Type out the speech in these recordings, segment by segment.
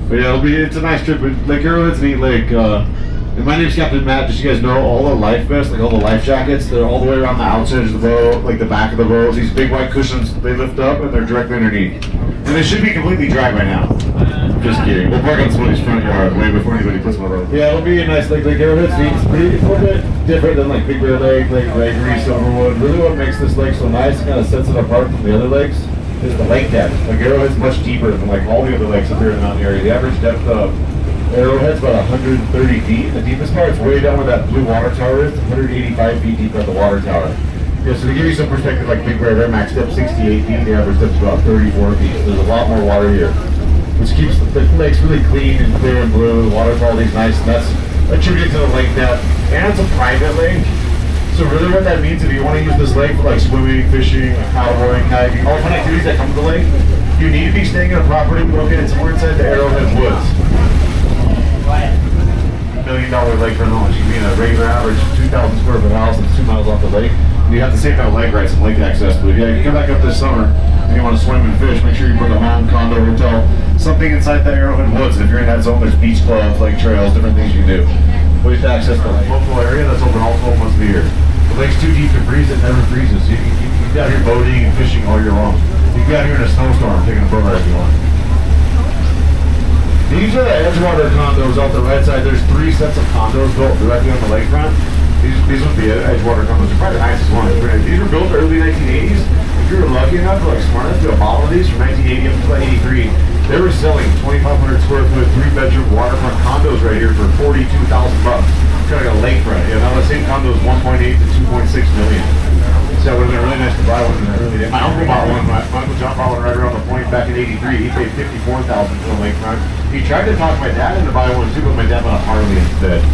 But yeah, it's a nice trip. Lake Arrowhead's a neat lake. And my name's Captain Matt. Just so you guys know, all the life vests, like all the life jackets, they're all the way around the outside of the boat, like the back of the boat. These big white cushions, they lift up and they're directly underneath. And they should be completely dry by now. Just kidding. We'll park on somebody's front yard way before anybody puts them on the road. Yeah, it'll be a nice lake. Lake Arrowhead's neat. It's a little bit different than like Big Bear Lake, Lake Gregory, Silverwood. Really what makes this lake so nice, kind of sets it apart from the other lakes, is the lake depth. Like Arrowhead's much deeper than like all the other lakes up here in the mountain area. The average depth of Arrowhead's about 130 feet. The deepest part's way down where that blue water tower is, 185 feet deep at the water tower. Yeah, so to give you some perspective, like Big Bear, their max depth 68 feet, the average depth is about 34 feet. So there's a lot more water here, which keeps the lakes really clean and clear and blue. The water quality's nice, and that's attributed to the lake depth. And it's a private lake. So really what that means, if you want to use this lake for like swimming, fishing, paddleboarding, kayaking, all the fun activities that come to the lake, you need to be staying in a property located somewhere inside the Arrowhead Woods. $1 million lake rental, which can be in a regular average 2,000 square foot house that's 2 miles off the lake. And you have the same kind of lake rights and lake access. But yeah, if you come back up this summer and you want to swim and fish, make sure you book a home, condo, hotel, something inside the Arrowhead Woods. And if you're in that zone, there's beach clubs, lake trails, different things you can do. Ways to access the local area that's open all 12 months of the year. The lake's too deep to freeze, it never freezes. You can be out here boating and fishing all year long. You can be out here in a snowstorm taking a boat ride if you want. These are the Edgewater condos off the right side. There's 3 sets of condos built directly on the lakefront. These would be Edgewater condos. They're probably the nicest ones. These were built early 1980s. If you were lucky enough or like smart enough to model these from 1980 up to 83, they were selling 2,500 square foot, 3-bedroom waterfront condos right here for $42,000. Kind of like a lakefront. Yeah, now the same condo is 1.8 to 2.6 million. So it would have been really nice to buy one in the early days. My uncle bought one. My uncle John bought one right around the point back in '83. He paid $54,000 for the lakefront. He tried to talk my dad into buying one too, but my dad bought a Harley instead.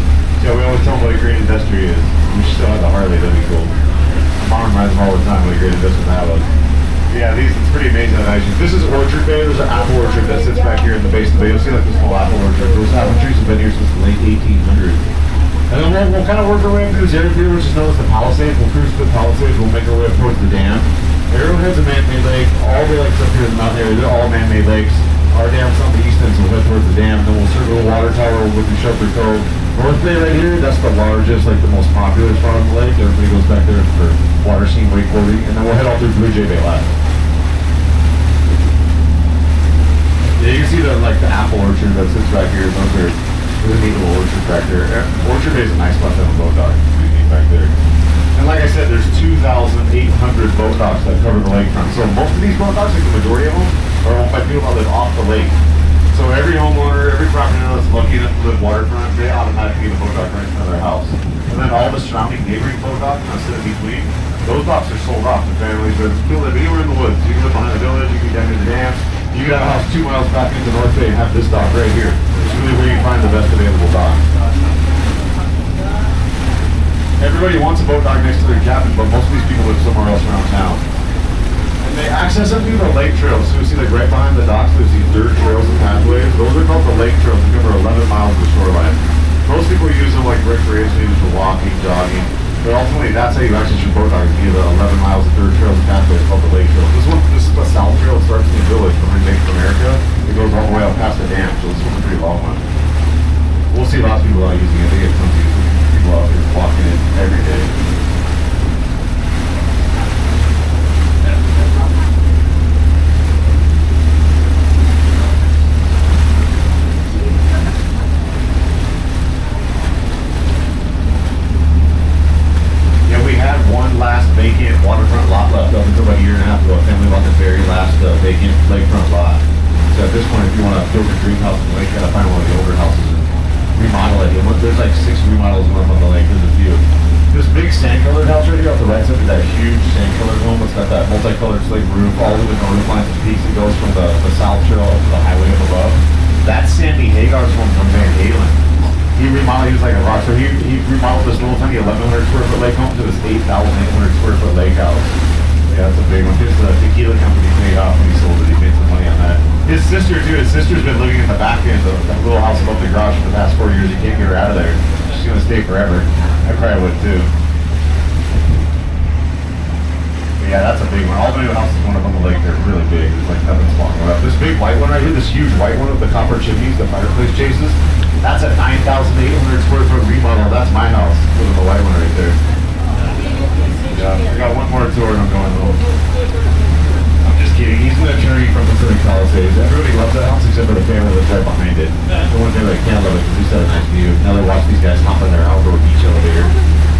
So we always tell him what a great investment he is. We should still have the Harley. That'd be cool. My mom reminds him all the time what a great investment that was. Yeah, it's pretty amazing that I use. This is Orchard Bay. There's an apple orchard that sits back here in the base of the bay. You'll see like this whole apple orchard. Those apple trees have been here since the late 1800s. And then we'll kind of work our way up through this area here, which is known as the Palisades. We'll cruise to the Palisades. We'll make our way up towards the dam. Arrowhead's a man-made lake. All the lakes up here in the mountain area, they're all man-made lakes. Our dam's on the east end, so we'll head towards the dam. Then we'll circle the water tower. We'll look through Shelter Cove. North Bay right here, that's the largest, like the most popular spot on the lake. Everybody goes back there for water skiing, wakeboarding. And then we'll head all through Blue Jay Bay last. Yeah, you can see the apple orchard that sits back here. Those are really neat little orchard back there. Orchard Bay is a nice spot to have a boat dock. Pretty neat back there. And like I said, there's 2,800 boat docks that cover the lakefront. So most of these boat docks, like the majority of them, are owned by people that live off the lake. So every homeowner, every property owner that's lucky enough to live waterfront, they automatically get a boat dock right in front of their house. And then all the surrounding neighboring boat docks, and sit in between, those docks are sold off to families. But people live anywhere in the woods. You can live behind the village, you can be down near the dam. You can have a house 2 miles back into North Bay and have this dock right here. It's really where you find the best available dock. Everybody wants a boat dock next to their cabin, but most of these people live somewhere else around town. And they access them through the lake trails. So you see like right behind the docks, there's these dirt trails and pathways. Those are called the lake trails. They cover 11 miles of the shoreline. Most people use them like recreation, for walking, jogging. But ultimately, that's how you access your boat dock, via the 11 miles of dirt trails and pathways called the lake trails. This is the South Trail. It starts in the village from Lake of America. It goes all the way up past the dam, so this one's a pretty long one. We'll see lots of people out using it. They get tons of people out here walking it every day. Last vacant waterfront lot left up until about a year and a half ago. A family bought the very last vacant lakefront lot. So at this point, if you want to build a dream house in the lake, you gotta find one of the older houses and remodel it. There's like 6 remodels a month on the lake. There's a few. This big sand-colored house right here off the right side is that huge sand-colored home. It's got that multicolored slate roof, all the way the roof lines and peaks. It goes from the South Trail to the highway up above. That's Sandy Hagar's home from Van Halen. He remodeled, he was like a rock, so he remodeled this little tiny 1,100 square foot lake home to this 8,800 square foot lake house. Yeah, that's a big one. His tequila company paid off when he sold it. He made some money on that. His sister, too. His sister's been living in the back end of that little house above the garage for the past 4 years. He can't get her out of there. She's going to stay forever. I probably would, too. But yeah, that's a big one. All the new houses, one up on the lake, they're really big. There's like nothing small. This big white one right here, this huge white one with the copper chimneys, the fireplace chases, that's a 9,800 square foot remodel. That's my house. Look at the white one right there. Yeah, I got one more tour and I'm going home. I'm just kidding. He's an attorney from Pacific Palisades. Everybody loves that house except for the family that's right behind it. The one thing they can't love it because we set a nice view. Now they watch these guys hop on their outdoor beach elevator.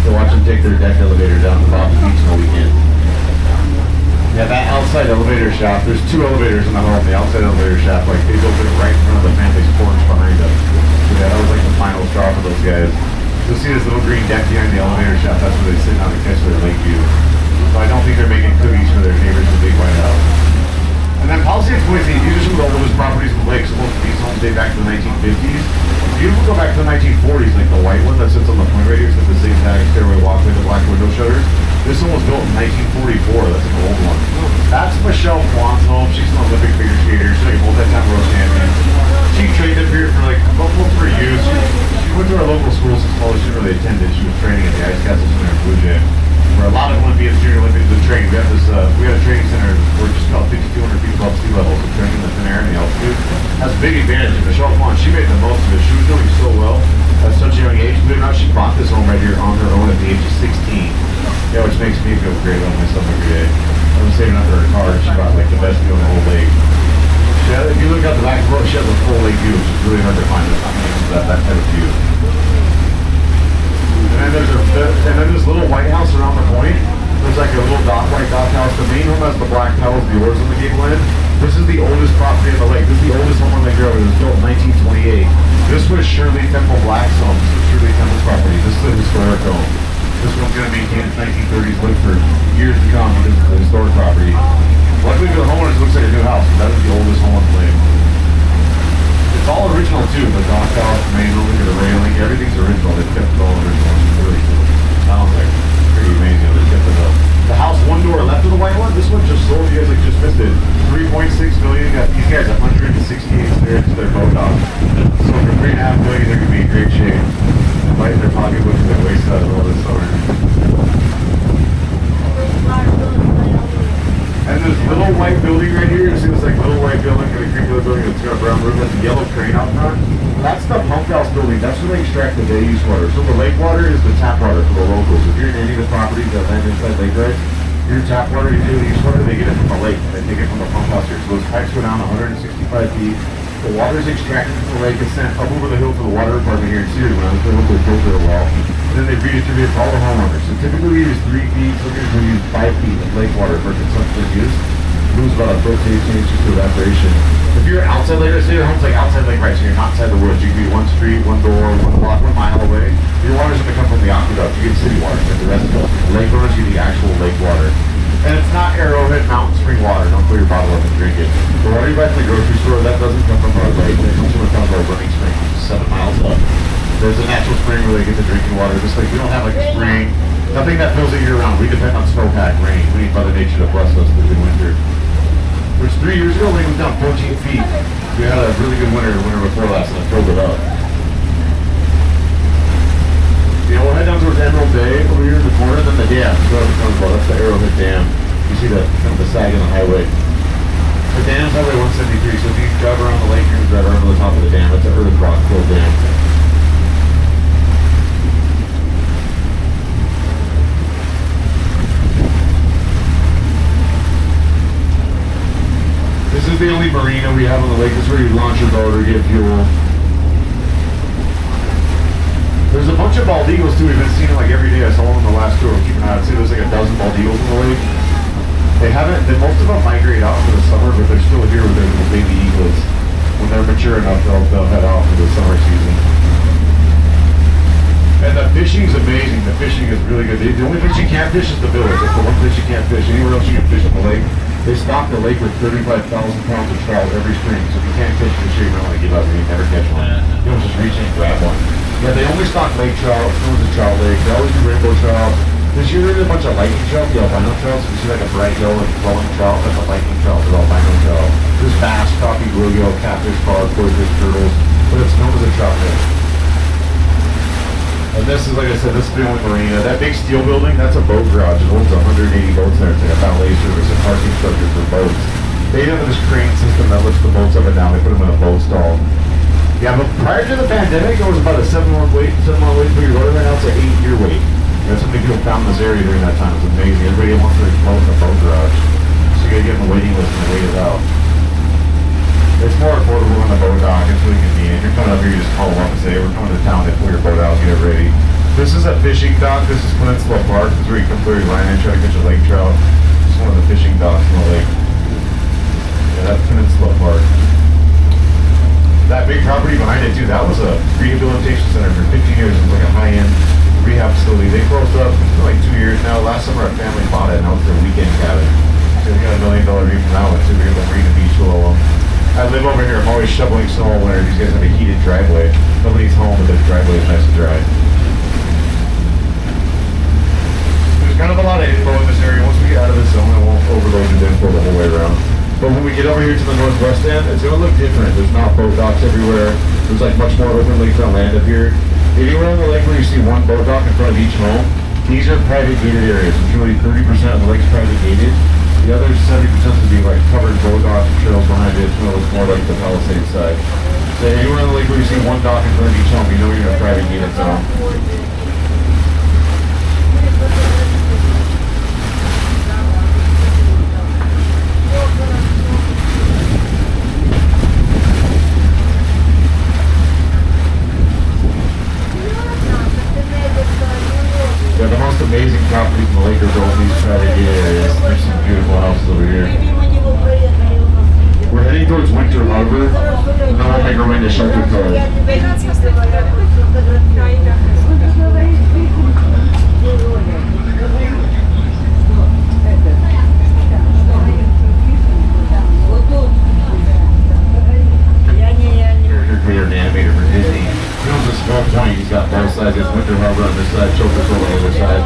They watch them take their deck elevator down to Bob's Beach on the weekend. Yeah, that outside elevator shaft, there's 2 elevators in the home. The outside elevator shaft, like they built it right in front of the family's porch behind them. So yeah, that was like the final straw for those guys. You'll see this little green deck behind the elevator shaft. That's where they sit down to catch their lake view. So I don't think they're making cookies for their neighbors in the big white house. And then Palisades Point, these are some of the oldest properties in the lake. So most of these homes date back to the 1950s. If you go back to the 1940s, like the white one that sits on the point right here, it's got the zigzag stairway walkway, the black window shutters. This one was built in 1944. That's an old one. That's Michelle Kwan's home. She's an Olympic figure skater. She's like a multi-time world champion. She trained up here for like multiple years. She went to our local school since college. She didn't really attended. She was training at the Ice Castle Center in Blue Jay, where a lot of Olympians, junior Olympians, would train. We have this. We have a training center. We're just about 5,200 feet above sea level. So training in the thin air and the altitude has a big advantage. And Michelle Kwan, she made the most of it. She was doing so well at such a young age. Believe it or not, she bought this home right here on her own at the age of 16. Yeah, which makes me feel great about myself every day. I was saving up for her car, and she bought like the best deal in the whole lake. If you look out the back of the boat, she has a full lake view, which is really hard to find. There's not many of that type of view. And then this little white house around the point. There's like a little white dock house. The main home has the black tiles, the oars on the gable end. This is the oldest property in the lake. This is the oldest home on Lake Arrowhead. It was built in 1928. This was Shirley Temple Black's home. This is Shirley Temple's property. This is a historic home. This one's going to maintain its 1930s look for years to come because it's a historic property. Luckily for the homeowners, it looks like a new house. That is the oldest home on the lake. It's all original too. The dock house, the main room, the railing, everything's original. They've kept it all original. It's really cool. Sounds like pretty amazing. They kept it up. The house one door left of the white one, this one just sold. You guys like just missed it. 3.6 million. Got these guys 168 stairs to their boat dock. So for 3.5 million, they're gonna be in great shape. Right in their pocketbooks and their waist out of all this summer. And this little white building right here, you see this like little white building and a creepy little building that's got a brown roof, that's a yellow crane out front. That's the pump house building. That's where they extract the day use water. So the lake water is the tap water for the locals. If you're in any of the properties that land inside Lake Red, your tap water, your daily use water, they get it from the lake. They take it from the pump house here. So those pipes go down 165 feet. The water is extracted from the lake and sent up over the hill to the water department here in Sears when they look to filter it well. And then they redistribute it to all the homeowners. So typically we use 3 feet, sometimes we use 5 feet of lake water for consumption use. Lose about a foot to 18 inches to evaporation. If you're outside Lake, say your home's like outside Lake Right, so you're not inside the woods. You can be 1 street, 1 door, 1 block, 1 mile away. Your water's gonna come from the aqueduct. You get city water, but the rest of it. The lake owners get the actual lake water. And it's not Arrowhead Mountain Spring water. Don't fill your bottle up and drink it. The water you buy from the grocery store, that doesn't come from our lake. It comes from our running spring, which is 7 miles up. There's a natural spring where they get the drinking water. Just like we don't have like a spring, nothing that fills it year round. We depend on snowpack, rain. We need Mother Nature to bless us through the winter. Which 3 years ago, lake was down 14 feet. We had a really good winter before last, and it filled it up. Yeah, we'll head down towards Emerald Bay over here in the corner, then the dam. That's the Arrowhead Dam. You see the kind of the sag in the highway. The dam's Highway 173, so if you drive around the lake, you're going to drive over the top of the dam. It's an earth rock filled dam. This is the only marina we have on the lake. This is where you launch your boat or get fuel. There's a bunch of bald eagles too. We've been seeing them like every day. I saw one on the last tour. We're keeping an eye. I'd say there's like a dozen bald eagles in the lake. They haven't, most of them migrate out for the summer, but they're still here with their little baby eaglets. When they're mature enough, they'll head out for the summer season. And the fishing's amazing. The fishing is really good. The only fish you can't fish is the billies. That's the one fish you can't fish. Anywhere else you can fish in the lake. They stock the lake with 35,000 pounds of trout every spring. So if you can't catch fish, you're going to give up and you never catch one. You don't just reach in and grab one. Yeah, they only stock lake trout. It was a trout lake. They always do rainbow trout. This year they did a bunch of lightning trout, the albino trout. So you see like a bright yellow and glowing trout. That's a lightning trout, the albino trout. There's bass, crappie, bluegill, catfish, carp, koi-fish, turtles. But it's known as a trout lake. And this is, like I said, this is the only marina. That big steel building, that's a boat garage. It holds 180 boats there. It's like a ballet service, a parking structure for boats. They have this crane system that lifts the boats up and down. They put them in a boat stall. Yeah, but prior to the pandemic, it was about a 7-month wait for your order. Right now it's an 8-year wait. That's how many people found this area during that time. It's amazing. Everybody wants to boat in a boat garage. So you gotta get on the waiting list and wait it out. It's more affordable than the boat dock. It's really convenient. You're coming up here, you just call them up and say, hey, we're coming to town to pull your boat out, get it ready. This is a fishing dock. This is Peninsula Park. This is where you come through your line and try to catch a lake trout. This is one of the fishing docks in the lake. Yeah, that's Peninsula Park. That big property behind it too, that was a rehabilitation center for 15 years. It was like a high-end rehab facility. They closed up for like 2 years now. Last summer a family bought it and now it's their weekend cabin. So they got $1 million view from that one too. We're able to Marina Beach below them. I live over here. I'm always shoveling snow all winter. These guys have a heated driveway. Nobody's home, but the driveway is nice and dry. There's kind of a lot of info in this area. Once we get out of this zone, I won't overload the info the whole way around. But when we get over here to the northwest end, it's going to look different. There's not boat docks everywhere. There's like much more open lakefront land up here. Anywhere on the lake where you see one boat dock in front of each home, these are private gated areas. Usually 30% of the lake's private gated. The other 70% would be like covered boat docks and trails behind it. It's going to look more like the Palisades side. So anywhere on the lake where you see one dock in front of each home, you know you're in a private gated zone. Yeah, the most amazing properties in the lake are built in these private gated areas. There's some beautiful houses over here. We're heading towards Winter Harbor, and then we'll make our way to Shelter Cove. Here's an animator for Disney. He owns a small point. He's got both sides. It's Winter Harbor on this side, Shelter Cove on the other side.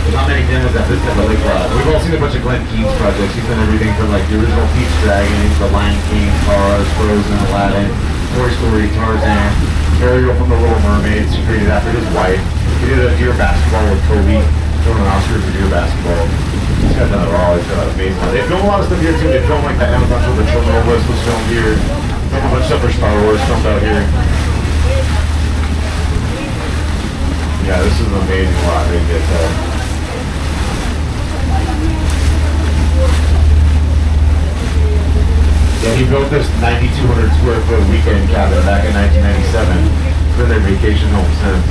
There's not many demos at this type of lake lot. We've all seen a bunch of Glenn Keane's projects. He's done everything from like the original Pete's Dragons, The Lion King, Cars, Frozen, Aladdin, Toy Story, Tarzan, Ariel from The Little Mermaids. He created after his wife. He did a deer basketball with Kobe. He won an Oscar for deer basketball. He's got done it all. He's got an amazing one. They film a lot of stuff here too. They film like the Amazon show, The Children List was filmed here. Film a bunch of stuff for Star Wars filmed out here. Yeah, this is an amazing lot right there. Yeah, he built this 9,200 square foot weekend cabin back in 1997. It's been their vacation home since.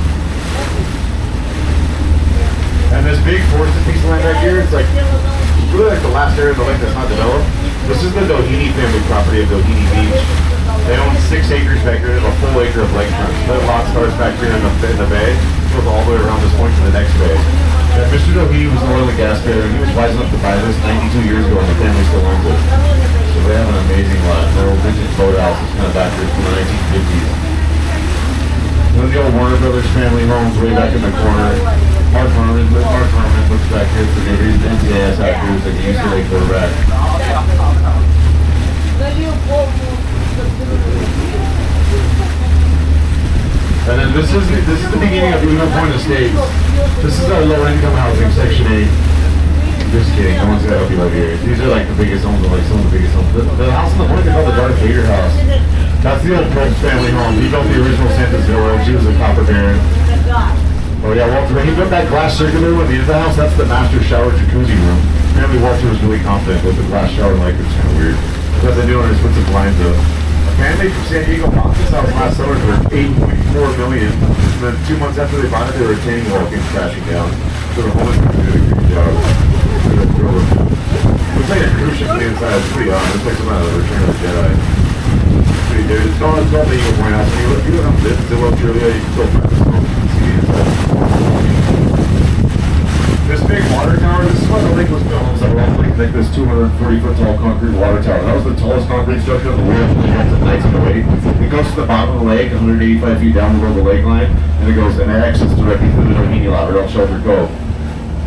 And this big forested piece of land right here, it's like really like the last area of the lake that's not developed. This is the Doheny family property of Doheny Beach. They own 6 acres back here. They have a full acre of lakefront. Their lot starts back here in the bay. It goes all the way around this point to the next bay. And Mr. Doheny was an oil and gas payer, and he was wise enough to buy this 92 years ago, and the family still owns it. So they have an amazing lot. Their old vintage boathouse is kind of back here from the 1950s. One of the old Warner Brothers family homes way back in the corner. Mark Herman looks back here for his NCAS actors like the UCLA quarterback. And then this is the beginning of Luna Point Estates. This is our low income housing, Section 8. Just kidding, no one's gonna help you over here. These are like the biggest homes, like some of the biggest homes. The house on the point they call the Darth Vader house. That's the old Probst family home. He built the original Santa's Villa. She was a copper baron. Oh yeah, Walter, he built that glass circular room at the end of the house. That's the master shower jacuzzi room. Apparently Walter was really confident with the glass shower, like it's kind of weird. What they do is put some blinds up. A family from San Diego bought this house last summer for $8.4 million. And then 2 months after they bought it, their retaining wall came crashing down. So the homeless people did a great job. Looks like a cruise ship on the inside. It's pretty odd. Looks like some out of the Return of the Jedi. It's pretty dude. It's called the Eagle Point House. If you look up this, it's a little trivia, you can still find this home. See the inside. This big water tower, this is why the lake was built. It was like this 240-foot tall concrete water tower. That was the tallest concrete structure in the world. It has at nights in the lake. It goes to the bottom of the lake, 185 feet down below the lake line, and it goes and it exits directly through the Doheny Ladder, Shelter Cove.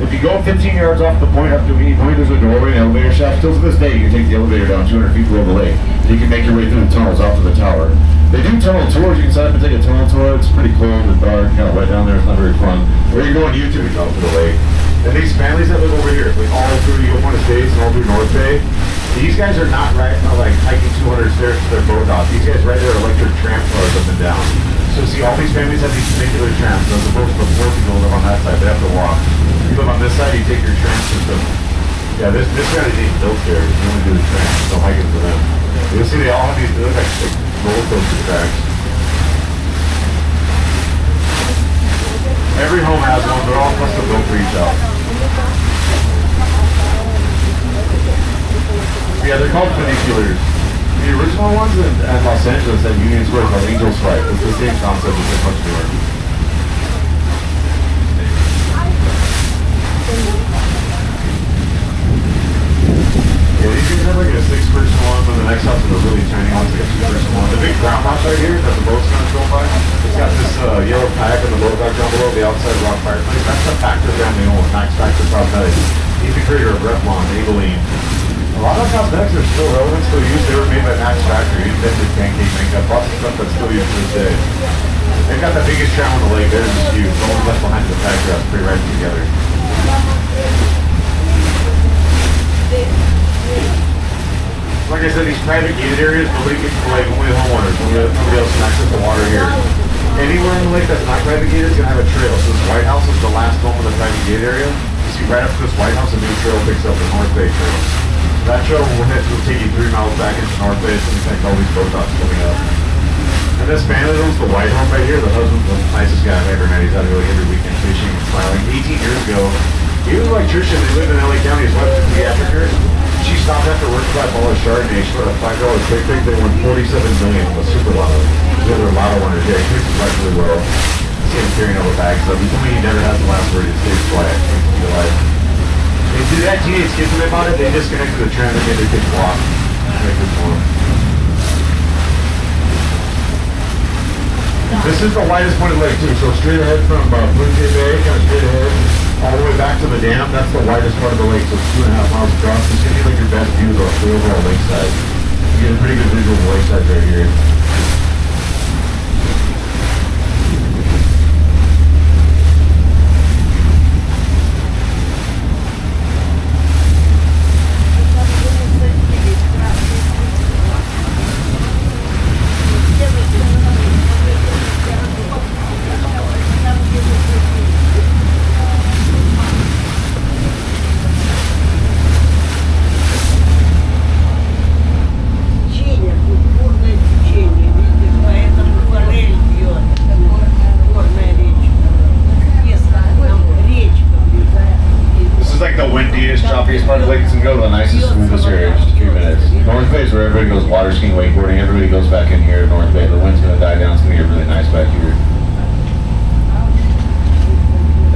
If you go 15 yards off the point, up to Doheny Point, there's a doorway and elevator shaft. Still to this day, you can take the elevator down 200 feet below the lake. You can make your way through the tunnels out to the tower. They do tunnel tours. You can sign up and take a tunnel tour. It's pretty cold and dark, kind of wet down there. It's not very fun. Or you go on YouTube and go to the lake. And these families that live over here, like all through the Oklahoma Estates and all through North Bay, these guys are not like hiking 200 stairs to their boat dock. These guys ride their electric tram cars up and down. So see, all these families have these particular trams. As opposed to the poor people live on that side, they have to walk. If you live on this side, you take your tram system. Yeah, this guy ain't built there. You only do the tram, so hiking for them. You'll see they all have these, they look like roller coaster tracks. Every home has one, they're all custom built for each house. Yeah, they're called funiculars. The original ones in Los Angeles at Union Square called Angel's Flight. It's the same concept, it's much newer. Yeah, these guys have like a 6-person one, but the next house is a really tiny one, it's like a 2-person one. The big brown house right here that the boat's gonna go by, it's got this yellow kayak in the boat dock down below, the outside rock fireplace. That's the Factor family home, Max Factor Cosmetics. He's the creator of Revlon, Maybelline. A lot of cosmetics are still relevant, still used. They were made by Max Factor. He invented pancake makeup, lots of stuff that's still used to this day. They've got the biggest tram on the lake. Theirs is huge. The one left behind the factory has pretty right together. Like I said, these private gated areas, nobody gets to the lake, only the homeowners. Nobody else can access the water here. Anywhere in the lake that's not private gated is going to have a trail. So this White House is the last home in the private gated area. You see right up to this White House, a new trail picks up the North Bay Trail. That trail will take you 3 miles back into North Bay, so you can all these boat docks coming up. And this family owns the White Home right here. The husband's the nicest guy I've ever met. He's out here like every weekend fishing and smiling. 18 years ago, he was an electrician. They lived in LA County. His wife was a pediatric nurse. She stopped after work to buy a ball of Chardonnay. She bought a $5 quick pick. They won $47 million with a super lotto. The other lotto winners. Yeah, he takes his life really well. I see him carrying all the bags up. He told me he never has the last word. He stays quiet. He life. They did that teenage kids when they bought it. They disconnected the tram and made their kids walk. Make this one. This is the widest point of the lake too. So straight ahead from Blue Jay Bay, kind of straight ahead, all the way back to the dam. That's the widest part of the lake. So it's 2.5 miles across. It's gonna be like your best view of the overall lakeside. You get a pretty good visual of the lakeside right here. Choppiest part of the lake. You can go to the nicest, smoothest area in just a few minutes. North Bay is where everybody goes water skiing, wakeboarding. Everybody goes back in here to North Bay. The wind's going to die down. It's going to get really nice back here.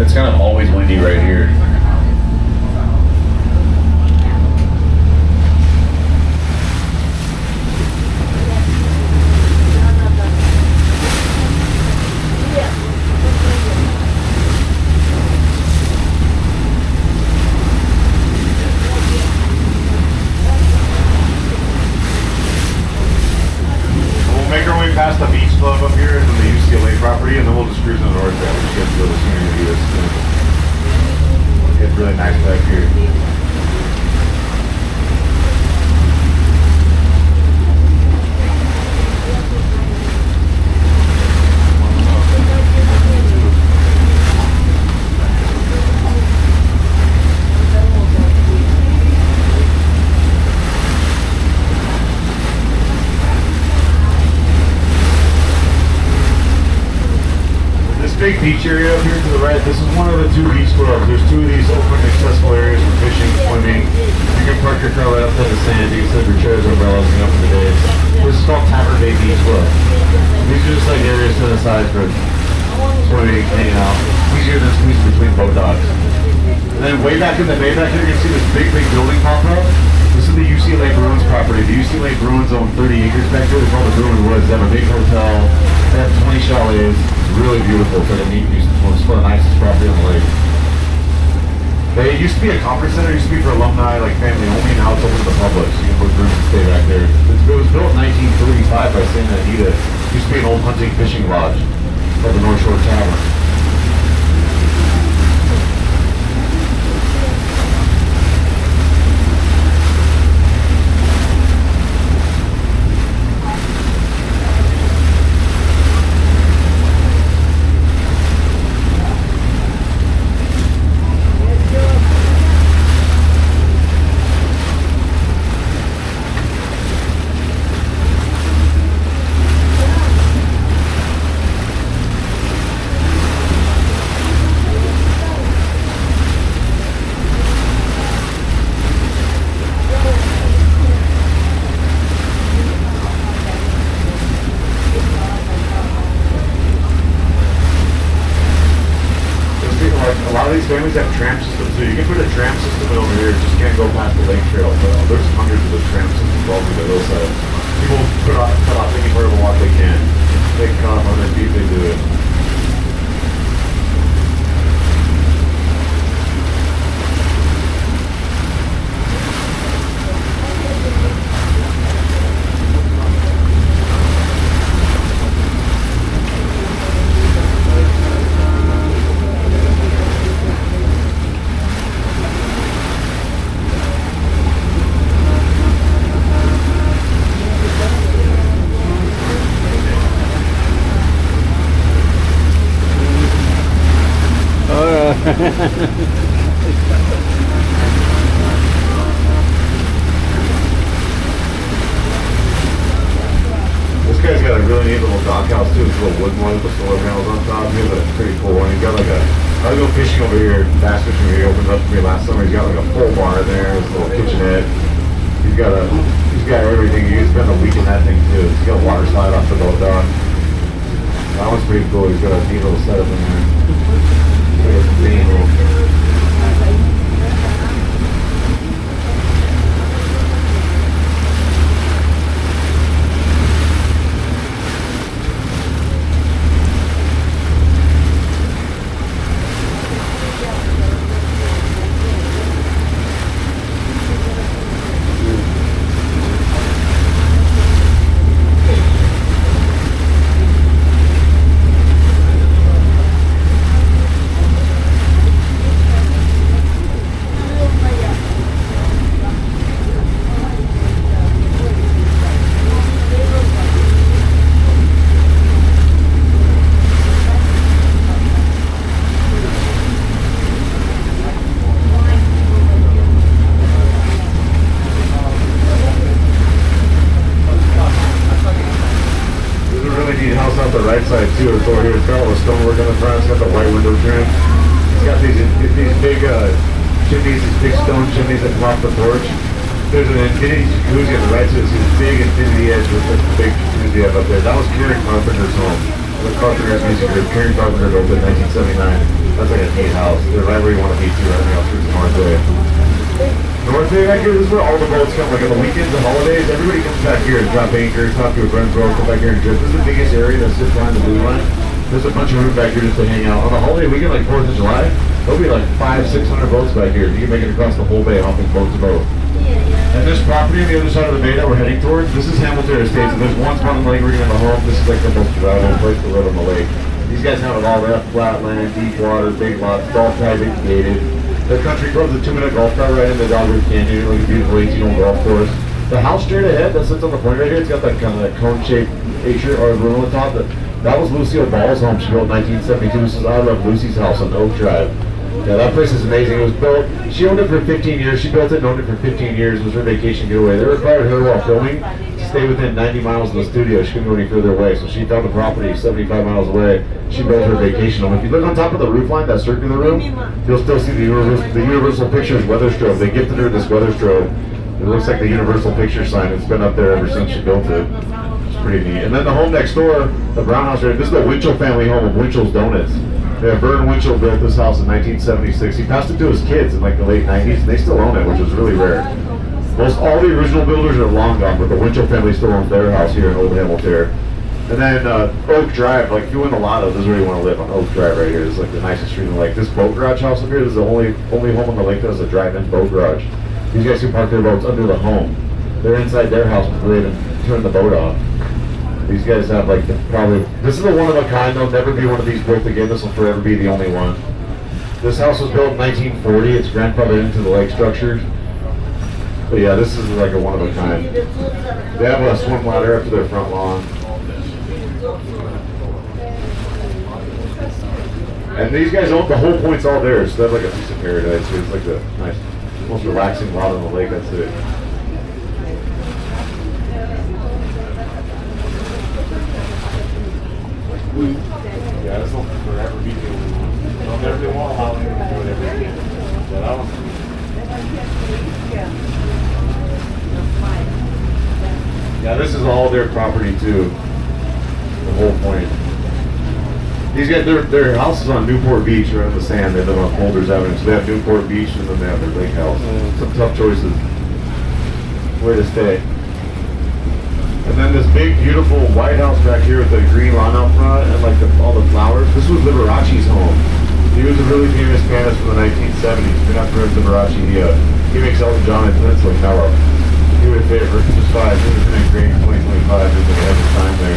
It's kind of always windy right here. Past the beach club up here and then the UCLA property, and then we'll just cruise in the North Bay. We'll just get to the community. It's really nice back here. Big beach area up here to the right. This is one of the 2 beach clubs. There's 2 of these open accessible areas for fishing, swimming. You can park your car right up to the sand. You can set your chairs, umbrellas, and up for the day. This is called Tavern Bay Beach Club. These are just like areas to the side for swimming, hanging out. Easier than squeeze between boat docks. And then way back in the bay back here, you can see this big building pop up. This is the UCLA Bruins property. The UCLA Bruins own 30 acres back there. They call the Bruin Woods. They have a big hotel. They have 20 chalets. It's really beautiful for the neat use. It's one of the nicest property on the lake. They used to be a conference center. It used to be for alumni, like family only. Now it's open to the public, so you can book rooms and stay back there. It was built in 1935 by Santa Anita. It used to be an old hunting fishing lodge called the North Shore Tavern. Families have tram systems, so you can put a tram system over here, just can't go past the lake trail. But there's hundreds of those tram systems all over the hillside. People cut off any part of the walk they can. They come on their feet, they do it. This guy's got a really neat little doghouse too. It's a little wooden one with the solar panels on top. He's a pretty cool one. He's got like a, I go fishing over here, bass fishing here. He opened up for me last summer. He's got like a full bar in there, his little kitchenette. He's got everything. You can spend a week in that thing too. He's got a water slide off the boat dock. That one's pretty cool. He's got a neat little setup in there. Right side too. It's over here. It's got all the stonework on the front. It's got the white window trim. It's got these big chimneys, these big stone chimneys that come off the porch. There's an infinity jacuzzi on the right side. It's this big infinity edge with this big jacuzzi up there. That was Karen Carpenter's home. The Carpenter's music group. Karen Carpenter built it in 1979. That's like a neat house. They're right where you want to be too. Everything else is North Bay. North Bay back here, this is where all the boats come. Like on the weekends and holidays, everybody comes back here and drop anchor, talk to a friend's boat, come back here and drip. This is the biggest area that sits behind the blue line. There's a bunch of room back here just to hang out. On a holiday weekend like 4th of July, there'll be like 500-600 boats back here. You can make it across the whole bay hopping boat to boat. And this property on the other side of the bay that we're heading towards, this is Hamilton Estates. And there's one spot on the lake we're going to have a home. This is like the most drivable place to live on the lake. These guys have it all there, flat land, deep water, big lots, it's all private gated. Their country club's a 2-minute golf cart right in the Dogwood Canyon, like a beautiful 18-hole golf course. The house straight ahead that sits on the point right here, it's got that kind of that cone-shaped atrium or room on the top. That was Lucille Ball's home. She built in 1972. This is I Love Lucy's house on Oak Drive. Yeah, that place is amazing. It was built, she owned it for 15 years. She built it and owned it for 15 years. It was her vacation getaway. They required her while filming to stay within 90 miles of the studio. She couldn't go any further away. So she found the property 75 miles away. She built her vacation home. If you look on top of the roof line, that circular room, you'll still see the Universal Pictures weather strobe. They gifted her this weather strobe. It looks like the Universal Pictures sign. It's been up there ever since she built it. It's pretty neat. And then the home next door, the brown house right, this is the Winchell family home of Winchell's Donuts. Yeah, Vern Winchell built this house in 1976. He passed it to his kids in like the late 90s, and they still own it, which is really rare. Most all the original builders are long gone, but the Winchell family still owns their house here in Old Hamilton. And then Oak Drive, like if you win the lotto, this is where you want to live, on Oak Drive right here. It's like the nicest street in the lake. This boat garage house up here, this is the only home on the lake that has a drive-in boat garage. These guys can park their boats under the home. They're inside their house before they even turn the boat off. These guys have like probably, this is a one of a kind. There'll never be one of these built again. This will forever be the only one. This house was built in 1940. It's grandfathered into the lake structures. But yeah, this is like a one of a kind. They have a swim ladder up to their front lawn. And these guys own, the whole point's all theirs. So they have like a piece of paradise. So it's like the nice, most relaxing lot on the lake. That's it. Yeah, this will forever be the only one. They won't allow anyone to do it ever again. Yeah, that one's yeah, this is all their property too. The whole point. These guys, their house is on Newport Beach, right on the sand. They live on Boulders Avenue, so they have Newport Beach and then they have their lake house. Some tough choices. Where to stay. And then this big, beautiful white house back here with the green lawn out front and like all the flowers. This was Liberace's home. He was a really famous pianist from the 1970s. You're not familiar with Liberace. He makes Elton John and Peninsula Mellow. He was there for just 5. He was in great in 2025. He was like ahead of his time there.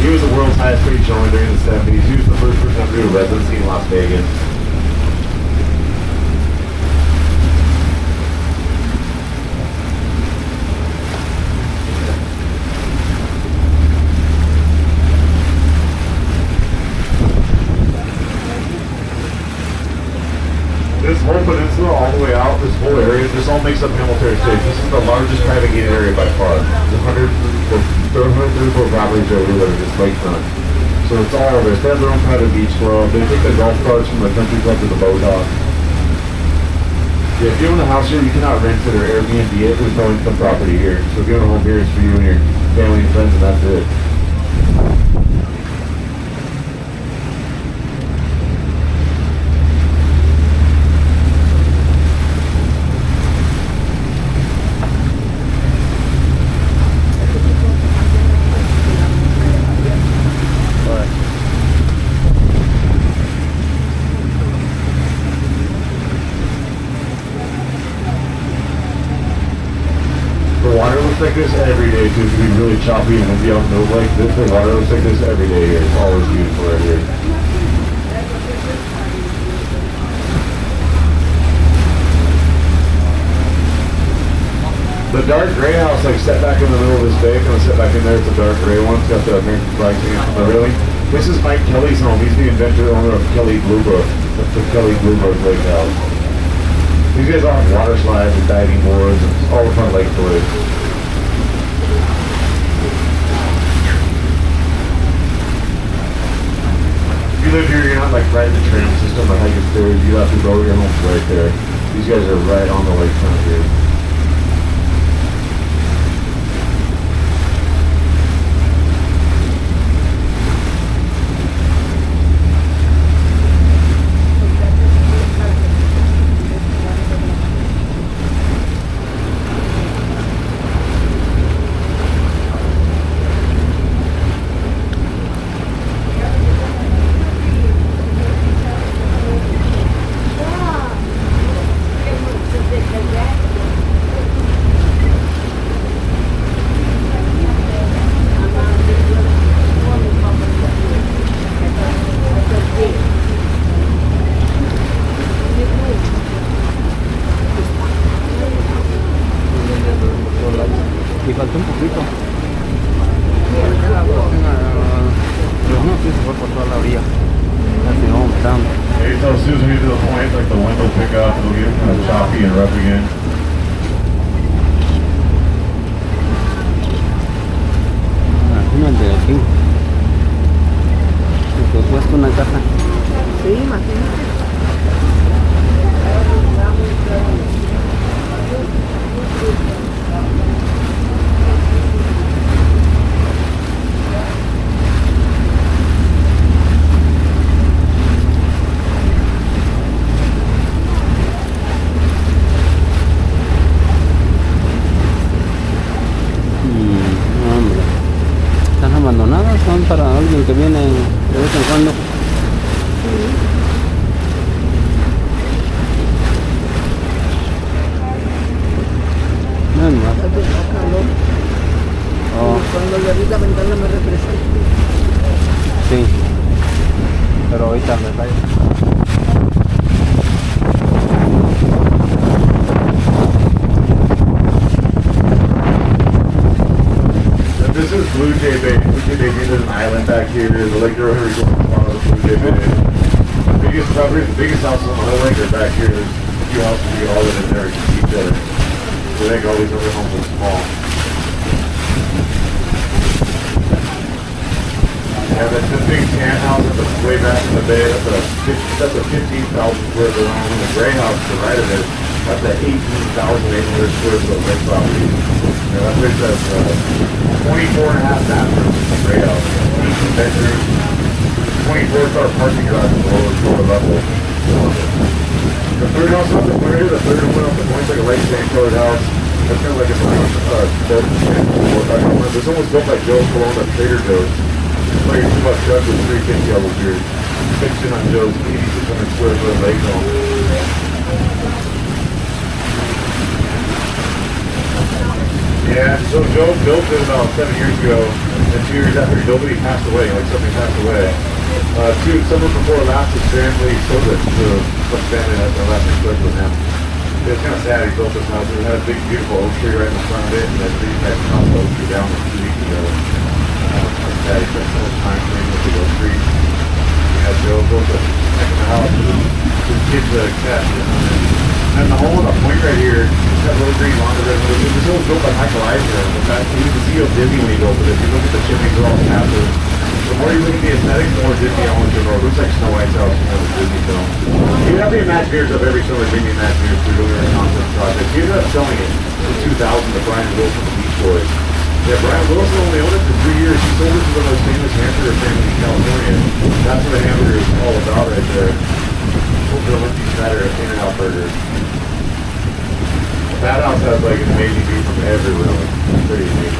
He was the world's highest paid showman during the 70s. He was the first person to do a residency in Las Vegas. This whole peninsula, all the way out, this whole area, this all makes up Hamilton State. This is the largest private gated area by far. There's 134 properties over there that are just lakefront. So it's all of this. They have their own private beach club. They take the golf carts from the country club to the boat dock. Yeah, if you own a house here, you cannot rent it or Airbnb it. There's no income property here. So if you own a home here, it's for you and your family and friends, and that's it. Like this every day too. It can be really choppy and windy out in the lake. The water looks like this every day here. It's always beautiful right here. The dark gray house, like set back in the middle of this bay, kind of set back in there. It's a dark gray one. It's got the American flag hanging from the railing. This is Mike Kelly's home. He's the inventor, owner of Kelly Blue Book. That's the Kelly Blue Book Lake House. These guys all have water slides and diving boards and all the fun lake toys. If you live here, you're not like right in the tram system or hiking stairs. You have to go to your home's right there. These guys are right on the lakefront here. Y falta un poquito. Pero no, sí se fue por toda la orilla. Así vamos down. Hey, so as soon as we get to the point, like the wind will pick up, it'll get kind of choppy and rough again. Imagínate aquí. Te cuesta una casa. Sí, imagínate. abandonadas, son para alguien que viene de vez en cuando. No, no. Hace calor. Oh, Cuando le abrí la ventana me refresca. sí. Pero ahorita me da. This is Blue Jay Bay. Blue Jay Bay, there's an island back here. The Lake Arrowhead Resort is part of the Blue Jay Bay. The biggest property, the biggest houses on the whole lake are back here. There's a few houses you all live in there and each other. So they make all these other homes look small. Yeah, that's the big tan house at the way back in the bay. That's a 15,000 square foot home. And the gray house to the right of it, that's a 18,800 square foot lake property. Yeah, that place has 24 and a half bathrooms in the gray house, 18 bedrooms, 24-car parking garage on the lower level. The third house up the point here, the third one up the point, like a light sand colored house. That's kind of like a this one was built by Joe Colon at Trader Joe's. It's like a 2-buck truck with 350 elbow gears. Fixed in on Joe's 8,600 square foot lake home. Yeah, so Joe built it about 7 years ago, and 2 years after he built it, he passed away, like something passed away. Summer before last, his family sold it to some family that the last expected with him. It was kind of sad, he built this house, it had a big, beautiful oak tree right in the front of it, and that big, nice house oak tree down like 2 weeks ago. Sad, he spent so much time cleaning with the oak tree. Yeah, Joe built the second house, his kids attached to it. And the hole in the point right here, it's got little green lawn. This was built by Michael Eisner. In fact, he was the CEO of Disney when he built it. If you look at the chimneys, they're all passive. The more you look at the aesthetics, the more Disney owns your road. It looks like Snow White's house from one of the Disney films. He would have the Imagineers up every summer, bringing the Imagineers through doing their concept project. He ended up selling it in 2000 to Brian Wilson of the Beach Boys. Yeah, Brian Wilson only owned it for 3 years. He sold it to the most famous hamburger family in California. That's what a hamburger is all about right there. Over the Lindsay Snyder In-N-Out Burger. That house has like an amazing view from every room. It's pretty amazing.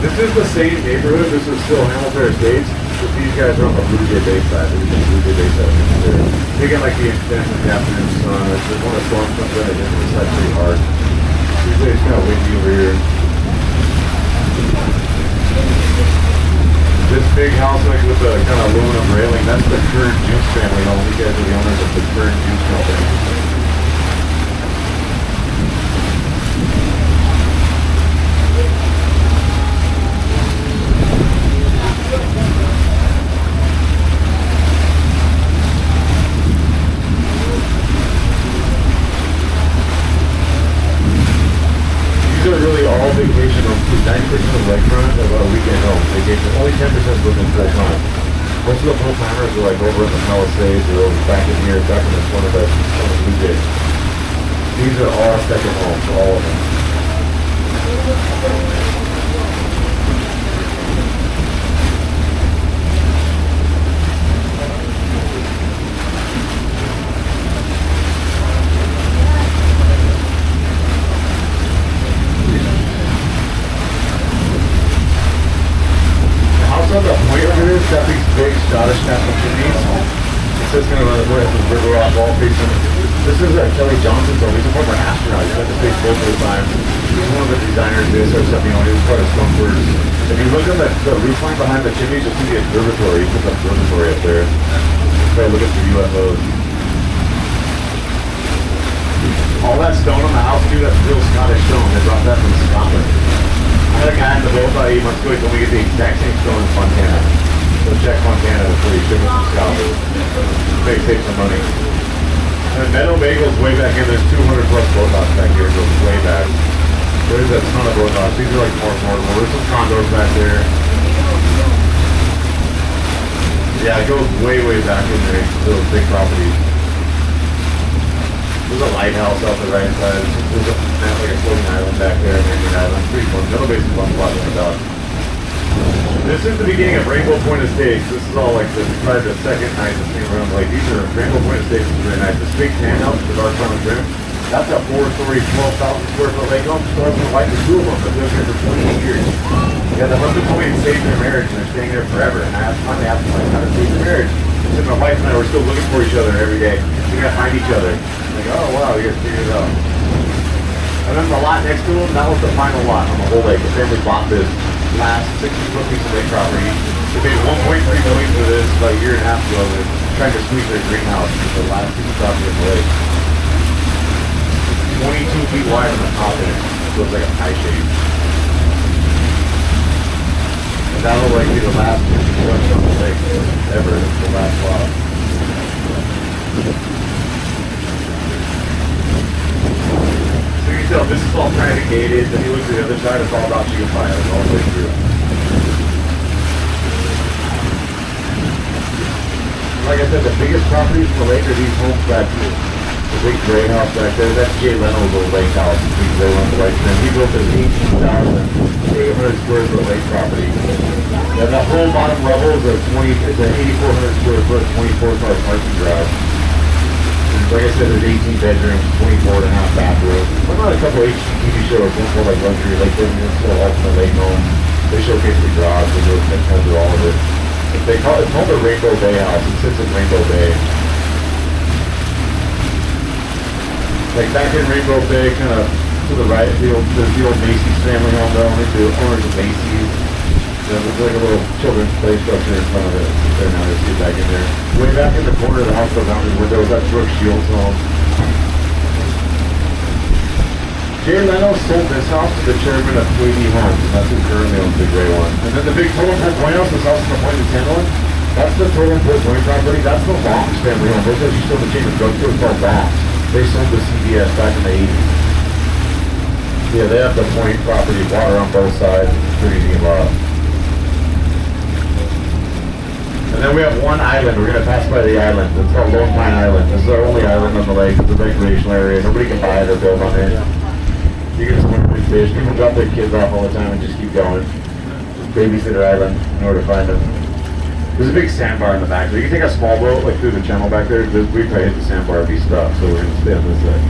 This is the same neighborhood. This is still Hamilton Estates. But these guys are on the Blue Jay Bay side. They're the Blue Jay Bay side there. They get like the extensive afternoon sun. There's one of the storms comes in, it hits the side pretty hard. Usually it's kind of windy over here. This big house like with the kind of aluminum railing, that's the Kern Juice family home. These guys are the owners of the Kern Juice Company. These are really all vacation homes. 90% of lakefront are a weekend home. Vacation. Only 10% live in full time. Most of the full timers are like over in the Palisades or over back in here, back in this one of the Blue Jays. These are all second homes, all of them. On the point over here, it's got these big Scottish castle chimneys. It's just gonna run away from River Rock Wall facing. This is Kelly Johnson's home. He's a former astronaut. He's been to space multiple times. He's one of the designers of this or something. He was part of Skunkworks. If you look at the roof line behind the chimneys, you'll see the observatory. He put the observatory up there. Try to look at the UFOs. All that stone on the house, too, that's real Scottish stone. They brought that from Scotland. I had a guy in the boat about 8 months ago, he told me to get the exact same stone in Montana. So check Montana before you ship it from Scotland. Maybe save some money. And Meadow Bagel's way back in, there's 200 plus boat docks back here, it goes way back. There's a ton of boat docks. These are like more affordable. There's some condos back there. Yeah, it goes way, way back in there, those big properties. There's a lighthouse off the right side. There's like a floating island back there, Marion Island. Pretty fun. Middle Basin is fun spot to dog. This is the beginning of Rainbow Point Estates. This is all like probably the second nicest thing around. Like these are Rainbow Point Estates is really nice. This big tan house with the dark front and trim. That's a 4-story, 12,000 square foot lake home. Still hasn't wife and two of them, but they've been here for 28 years. Yeah, the husband told me to save their marriage, and they're staying there forever. And I finally asked them, like, how to save their marriage? I said, my wife and I were still looking for each other every day. We gotta find each other. I'm like, oh wow, you guys figured it out. And then the lot next to them, that was the final lot on the whole lake. The family bought this last 60-foot piece of lake property. They paid $1.3 million for this about a year and a half ago. They're trying to squeeze their greenhouse into the last piece of property in the lake. 22 feet wide on the top of it. It looks like a pie shape. And that will like be the last construction on the lake ever. The last lot. So you can tell this is all private gated. Then you look to the other side, it's all about chicken fire all the way through. Like I said, the biggest properties in the lake are these homes back here. The big gray house back there, that's Jay Leno's old lake house. They went to White Sand. He built this 18,800 square foot lake property. And the whole bottom level is it's an 8,400 square foot, 24-car parking garage. And like I said, there's 18 bedrooms, 24 and a half bathrooms. I'm on a couple HGTV shows, one called like Luxury Lake Living, it's called Ultimate Lake Home. They showcase the garage, they do pictures of all of it. It's called the Rainbow Bay House. It sits in Rainbow Bay. Like back in Rainbow Bay, kind of to the right, the old Macy's family home down there, the owners of Macy's. There's like a little children's play structure in front of it. There now, let's get back in there. Way back in the corner of the house, around the window, that's Brooke Shields' home. Jay Leno sold this house to the chairman of Quavy Homes, and that's who currently owns the gray one. And then the big Totem Pole Point House, this house in the Point in 10 one, that's the Totem Pole Point property. That's the Bonks family home. Those guys used to own the chain of drugstore called Bonks. They sold to CVS back in the 80s. Yeah, they have the Point property, water on both sides, pretty neat lot. And then we have one island. We're going to pass by the island. It's called Lone Pine Island. This is our only island on the lake. It's a recreational area. Nobody can buy it or build on it. You can just swim with fish. People drop their kids off all the time and just keep going. Just babysitter island in order to find them. There's a big sandbar in the back. So you can take a small boat like through the channel back there. We probably hit the sandbar and be stuck. So we're going to stay on this side.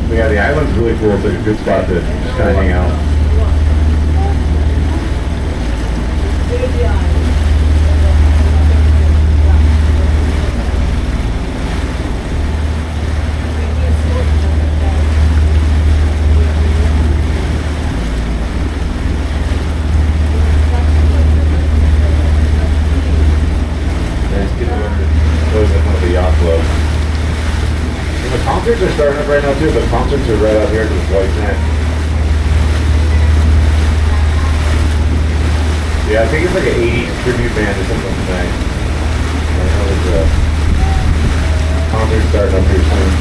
But yeah, the island's really cool. It's like a good spot to just kind of hang out. Concerts are starting up right now too, but concerts are right out here to the White Sand. Yeah, I think it's like an 80s tribute band or something tonight. I know there's a concert starting up here soon.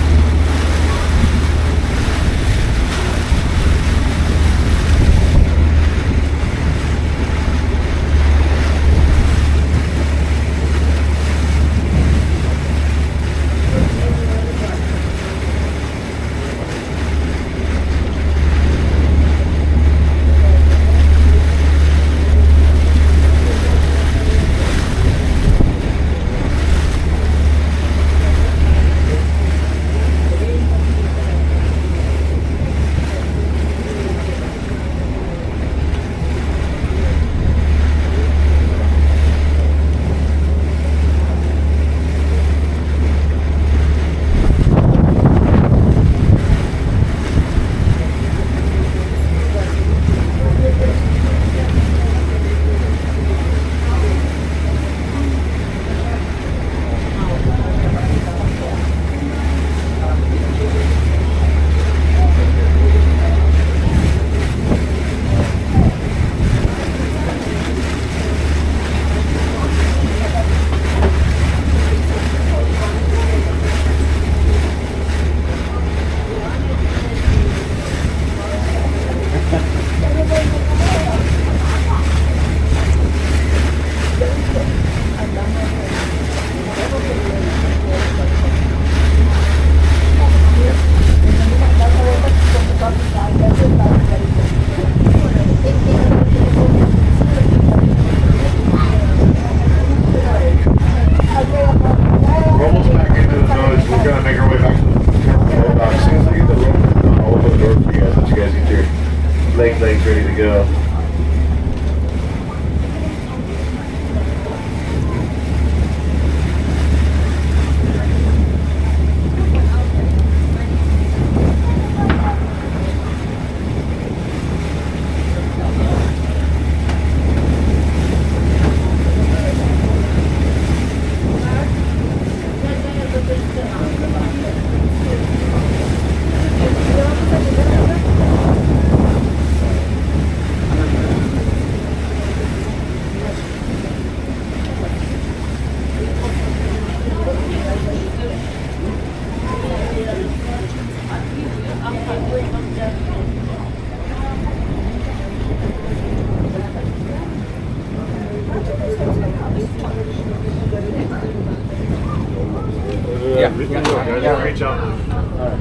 right, Chuck. All right.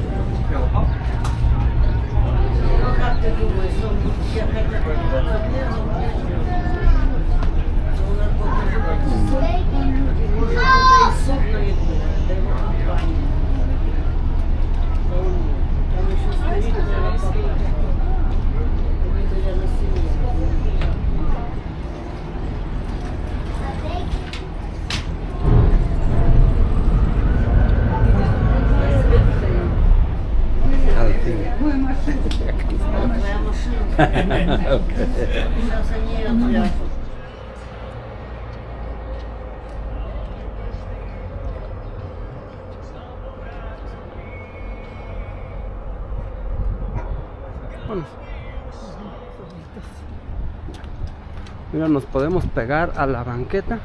Mira, nos podemos pegar a la banqueta.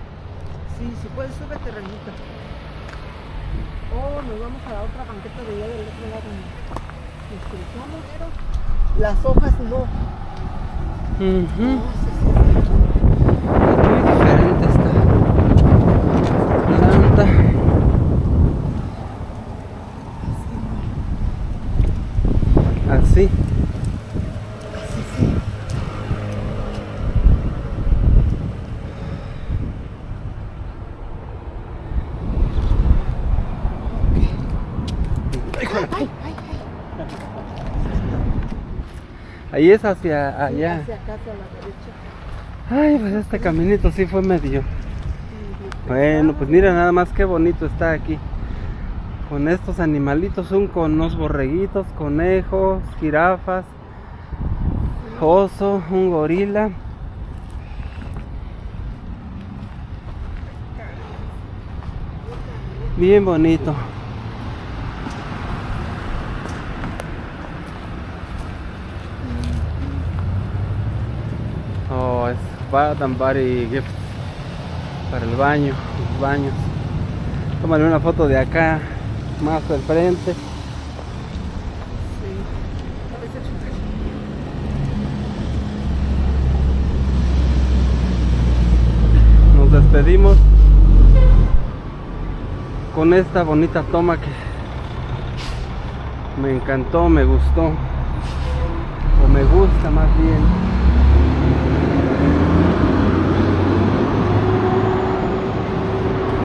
Sí, si puedes, súbete, Renita. Oh, nos vamos a la otra banqueta de allá del otro lado. Nos cruzamos, pero las hojas no. Ujú. No, sí. Muy diferente esta planta. Así. Ahí es hacia allá. Hacia acá, hacia la derecha. Ay, pues este caminito sí fue medio. Bueno, pues mira nada más qué bonito está aquí. Con estos animalitos, con unos borreguitos, conejos, jirafas, oso, un gorila. Bien bonito. Oh, es Bath and Body Gift para el baño, los baños. Tómale una foto de acá, más al frente. Nos despedimos con esta bonita toma que me encantó, me gustó, o me gusta más bien.